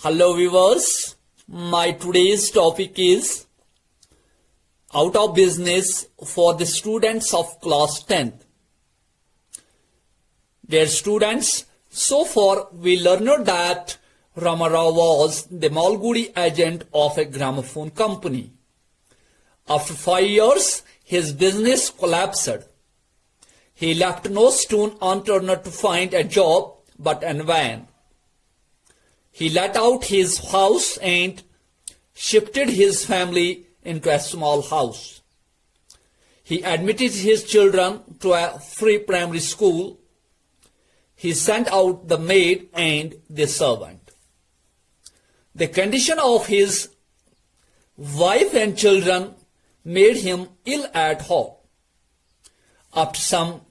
Hello viewers, my today's topic is out of business for the students of class 10th. Dear students, so far we learned that Ramarao was the Malgudi agent of a gramophone company. After 5 years, his business collapsed. He left no stone unturned to find a job but a van. He let out his house and shifted his family into a small house. He admitted his children to a free primary school. He sent out the maid and the servant. The condition of his wife and children made him ill at heart. After some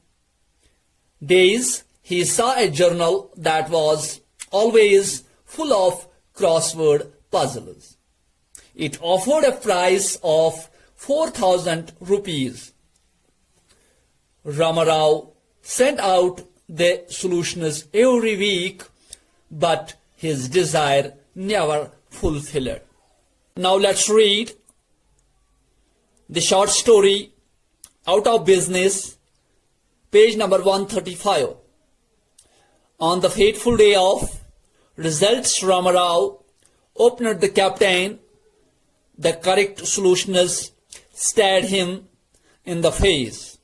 days, he saw a journal that was always full of crossword puzzles. It offered a price of 4,000 rupees. Ramarao sent out the solutions every week, but his desire never fulfilled. Now let's read the short story Out of Business, page number 135. On the fateful day of results, Ramarao opened the captain. The correct solutions stared him in the face.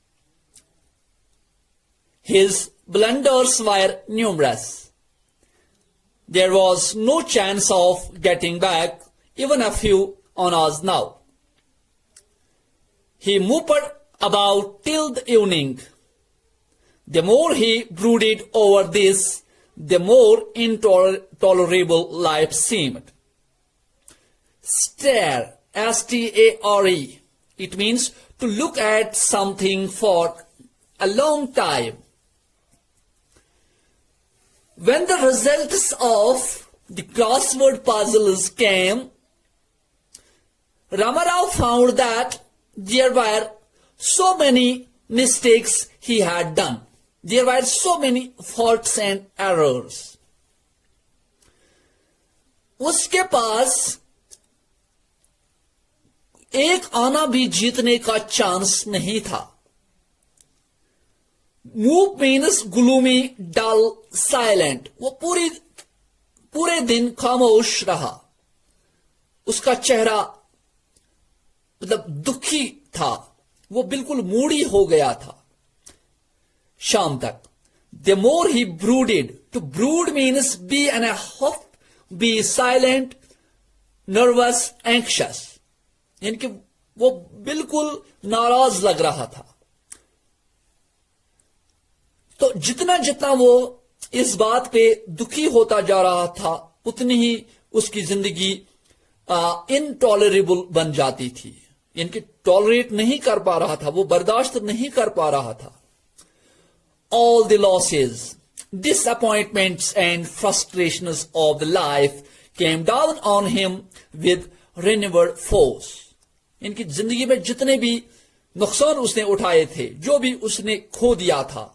His blunders were numerous. There was no chance of getting back even a few annas now. He moped about till the evening. The more he brooded over this, the more intolerable life seemed. Stare, S-T-A-R-E. It means to look at something for a long time. When the results of the crossword puzzles came, Ramarao found that there were so many mistakes he had done. There were so many faults and errors. उसके पास एक आना भी जीतने का chance नहीं था. Move means gloomy, डल, silent. वो पूरे दिन खामोश रहा. उसका चेहरा मतलब दुखी था. वो बिल्कुल मूडी हो गया था शाम तक. The more he brooded, to brood means be in a huff, be silent, nervous, anxious. यानी कि वो बिल्कुल नाराज लग रहा था. तो जितना जितना वो इस बात पे दुखी होता जा रहा था, उतनी ही उसकी जिंदगी इनटॉलरेबल बन जाती थी. यानी कि टॉलरेट नहीं कर पा रहा था, वो बर्दाश्त नहीं कर पा रहा था. All the losses, disappointments and frustrations of the life came down on him with renewed force. इनकी जिंदगी में जितने भी नुकसान उसने उठाए थे, जो भी उसने खो दिया था,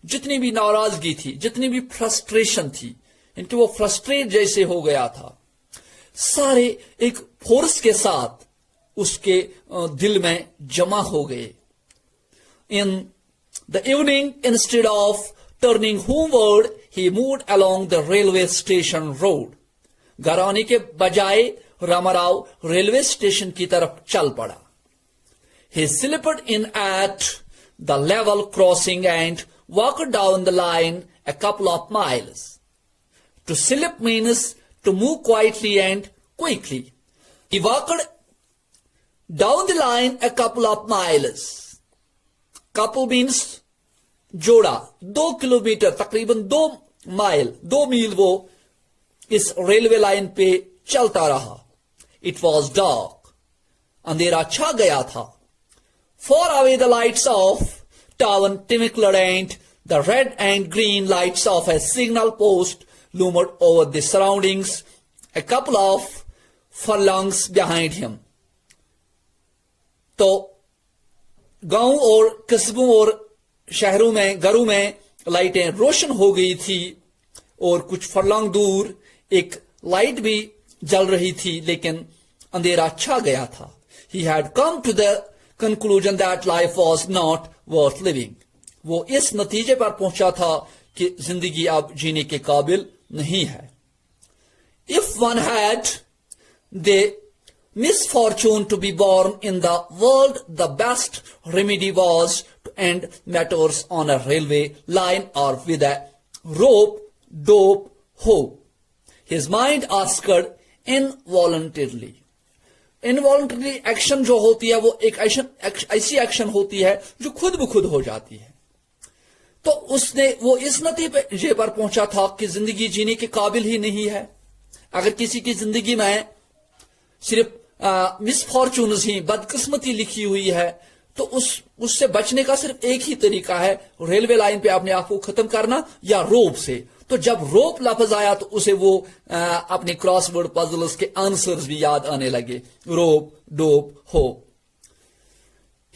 जितनी भी नाराजगी थी, जितनी भी फ्रस्ट्रेशन थी, इनके वो फ्रस्ट्रेट जैसे हो गया था, सारे एक फोर्स के साथ उसके दिल में जमा हो गए. In the evening, instead of turning homeward, he moved along the railway station road. घर आने के बजाय रामाराव रेलवे स्टेशन की तरफ चल पड़ा. He slipped in at the level crossing and walked down the line a couple of miles. To slip means to move quietly and quickly. He walked down the line a couple of miles. Couple means जोड़ा. 2 kilometre, तकरीबन 2 mile, 2 मील वो इस railway line पे चलता रहा. It was dark. अंधेरा छा गया था. Far away the lights of town twinkled and the red and green lights of a signal post loomed over the surroundings a couple of furlongs behind him. तो गांव और कस्बों और शहरों में, घरों में लाइटें रोशन हो गई थी और कुछ फरलांग दूर एक लाइट भी जल रही थी लेकिन अंधेरा छा गया था. He had come to the conclusion that life was not worth living. वो इस नतीजे पर पहुंचा था कि जिंदगी अब जीने के काबिल नहीं है. If one had the misfortune to be born in the world, the best remedy was to end matters on a railway line or with a rope, dope, hoe. His mind asked involuntarily. Involuntary action जो होती है वो एक ऐसी action होती है जो खुद ब खुद हो जाती है. तो उसने वो इस नतीजे पर पहुंचा था कि जिंदगी जीने के काबिल ही नहीं है. अगर किसी की जिंदगी में सिर्फ मिसफॉर्चून्स ही, बदकिस्मती लिखी हुई है, तो उससे बचने का सिर्फ एक ही तरीका है, रेलवे लाइन पे अपने आप को खत्म करना या रोप से. तो जब रोप लफ्ज आया तो उसे वो अपने क्रॉसवर्ड पजल्स के आंसर्स भी याद आने लगे. रोप, डोप, हो.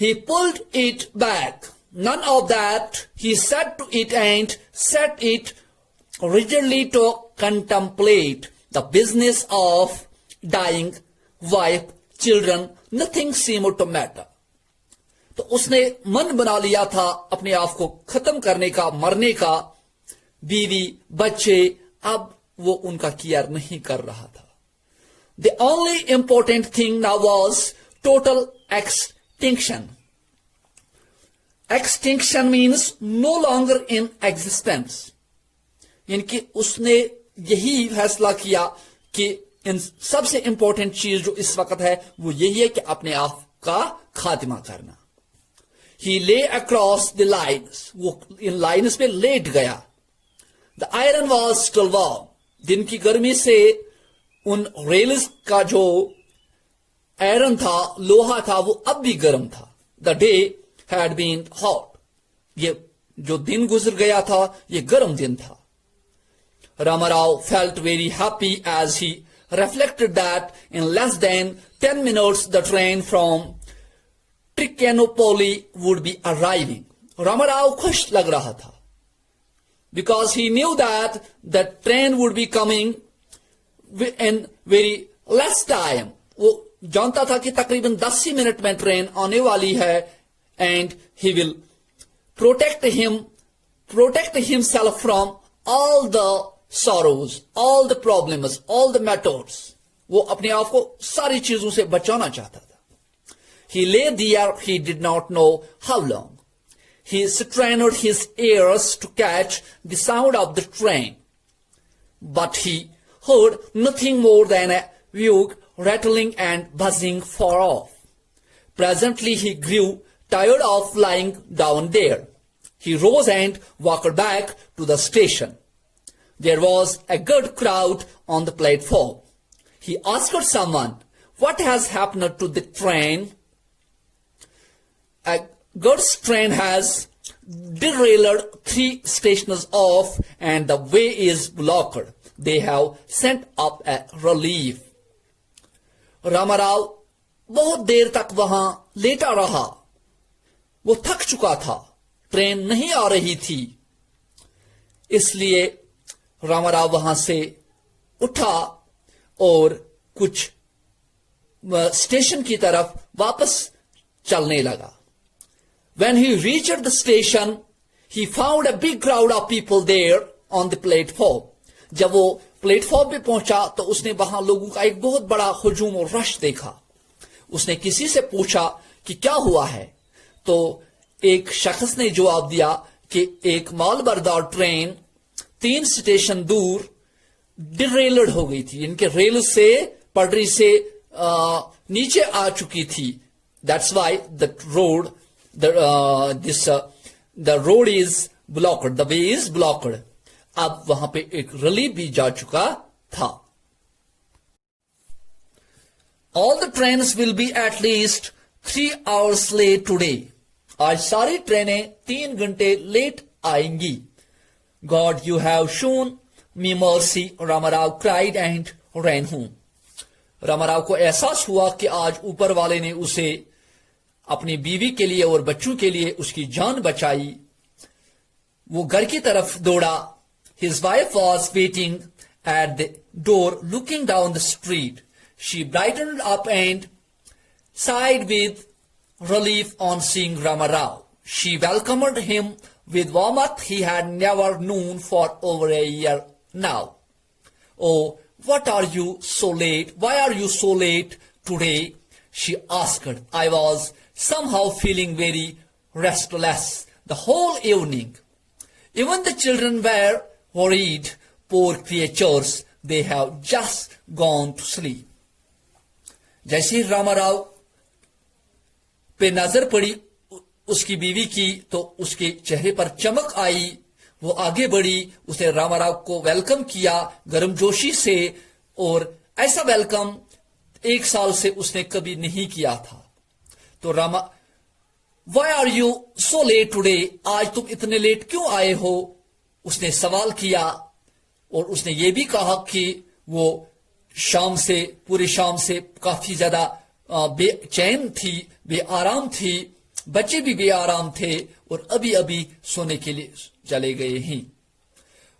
He pulled it back. None of that. He said to it and set it rigidly to contemplate the business of dying, wife, children. Nothing seemed to matter. तो उसने मन बना लिया था अपने आप को खत्म करने का, मरने का. बीवी, बच्चे, अब वो उनका केयर नहीं कर रहा था. The only important thing now was total extinction. Extinction means no longer in existence. यानी उसने यही फैसला किया कि इन सबसे इंपॉर्टेंट चीज जो इस वक्त है वो यही है कि अपने आप का खात्मा करना. He lay across the lines. वो इन लाइन्स पे लेट गया. The iron was still warm. दिन की गर्मी से उन रेल्स का जो आयरन था, लोहा था, वो अब भी गर्म था. The day had been hot. ये जो दिन गुजर गया था ये गर्म दिन था. Ramarao felt very happy as he reflected that in less than 10 minutes the train from Trichinopoly would be arriving. Ramarao खुश लग रहा था. Because he knew that the train would be coming in very less time. वो जानता था कि तकरीबन 10 ही minute में ट्रेन आने वाली है. And he will protect himself from all the sorrows, all the problems, all the matters. वो अपने आप को सारी चीजों से बचाना चाहता था. He lay there, he did not know how long. He strained his ears to catch the sound of the train, but he heard nothing more than a vague rattling and buzzing far off. Presently he grew tired of lying down there. He rose and walked back to the station. There was a good crowd on the platform. He asked someone, "What has happened to the train?" A goods train has derailed 3 stations off and the way is blocked. They have sent up a relief. Rama Rao बहुत देर तक वहां लेटा रहा. वो थक चुका था. Train नहीं आ रही थी. इसलिए रामाराव वहां से उठा और कुछ स्टेशन की तरफ वापस चलने लगा. When he reached the station, he found a big crowd of people there on the platform. जब वो प्लेटफॉर्म पे पहुंचा तो उसने वहां लोगों का एक बहुत बड़ा हुजूम और रश देखा. उसने किसी से पूछा कि क्या हुआ है. तो एक शख्स ने जवाब दिया कि एक मालबरदार ट्रेन 3 स्टेशन दूर डिरेल्ड हो गई थी. इनके रेल से, पटरी से नीचे आ चुकी थी. That's why the road the road is blocked, the way is blocked. अब वहां पे एक रिलीफ भी जा चुका था. All the trains will be at least 3 hours late today. आज सारी ट्रेनें 3 घंटे लेट आएंगी. God, you have shown me mercy, Rama Rao cried and ran home. Rama Rao को एहसास हुआ कि आज ऊपर वाले ने उसे अपनी बीवी के लिए और बच्चों के लिए उसकी जान बचाई. वो घर की तरफ दौड़ा. His wife was waiting at the door looking down the street. She brightened up and sighed with relief on seeing Ramarao. She welcomed him with warmth he had never known for over a year now. "Oh, what are you so late? Why are you so late today?" she asked. "I was somehow feeling very restless the whole evening. Even the children were worried. Poor creatures, they have just gone to sleep." जैसे ही रामाराव पे नजर पड़ी उसकी बीवी की तो उसके चेहरे पर चमक आई। वो आगे बढ़ी, उसने रामाराव को वेलकम किया गर्मजोशी से, और ऐसा वेलकम 1 साल से उसने कभी नहीं किया था। तो "Why are you so late today?" आज तुम इतने लेट क्यों आए हो? उसने सवाल किया, और उसने ये भी कहा कि वो पूरी शाम से काफी ज्यादा बेचैन थी, बेआराम थी, बच्चे भी बेआराम थे और अभी अभी सोने के लिए चले गए ही।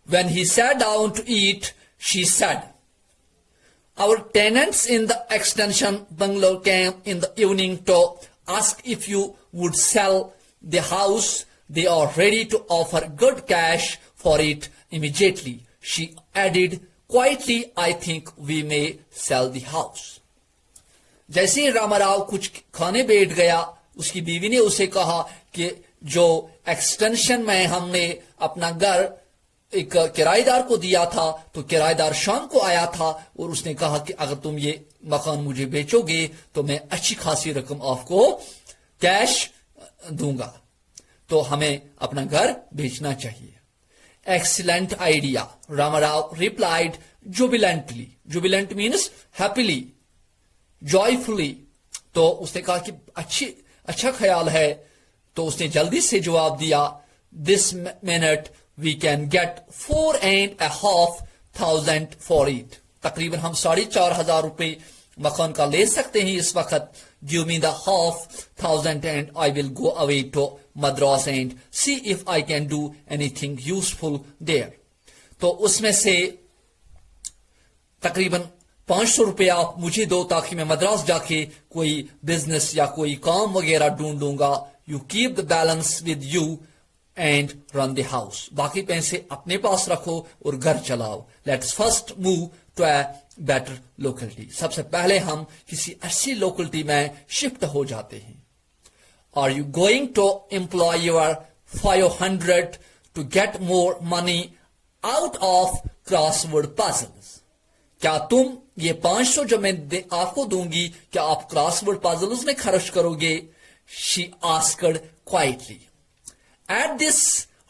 When he sat down to eat, she said, "Our tenants in the extension bungalow came in the evening to ask if you would sell the house. They are ready to offer good cash for it immediately." She added quietly, "I think we may sell the house." जैसे ही रामाराव कुछ खाने बैठ गया, उसकी बीवी ने उसे कहा कि जो एक्सटेंशन में हमने अपना घर एक किराएदार को दिया था, तो किराएदार शाम को आया था और उसने कहा कि अगर तुम ये मकान मुझे बेचोगे तो मैं अच्छी खासी रकम आपको कैश दूंगा, तो हमें अपना घर बेचना चाहिए। "Excellent idea," Ramarao replied jubilantly. Jubilant means happily, joyfully. तो उसने कहा कि अच्छा ख्याल है। तो उसने जल्दी से जवाब दिया, "This minute we can get 4,500 for it." तकरीबन हम 4,500 रुपए मकान का ले सकते हैं इस वक्त। "Give me the 5,000 and I will go away to Madras and see if I can do anything useful there." तो उसमें से तकरीबन 500 रुपया आप मुझे दो ताकि मैं मद्रास जाके कोई बिजनेस या कोई काम वगैरह ढूंढ लूंगा। "You keep the balance with you and run the house." बाकी पैसे अपने पास रखो और घर चलाओ। "Let's first move to a better locality." सबसे पहले हम किसी अच्छी लोकेलिटी में शिफ्ट हो जाते हैं। "Are you going to employ your 500 to get more money out of crossword puzzles?" क्या तुम ये 500 जो मैं आपको दूंगी, क्या आप क्रॉसवर्ड पजल्स में खर्च करोगे? She asked quietly. At this,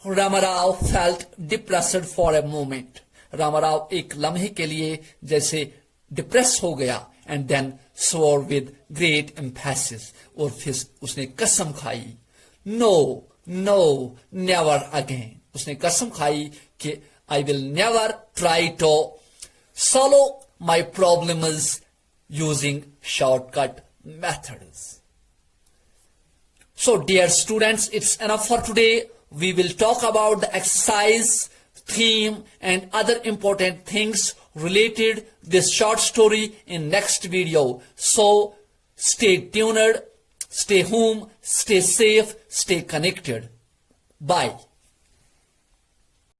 Ramarao felt depressed for a moment. Rama Rao एक लम्हे के लिए जैसे डिप्रेस हो गया, and then swore with great emphasis. और फिर उसने कसम खाई, "No, no, never again." उसने कसम खाई कि "I will never try to solve my problems using shortcut methods." So dear students, it's enough for today. We will talk about the exercise, theme and other important things related this short story in next video. So stay tuned, stay home, stay safe, stay connected. Bye.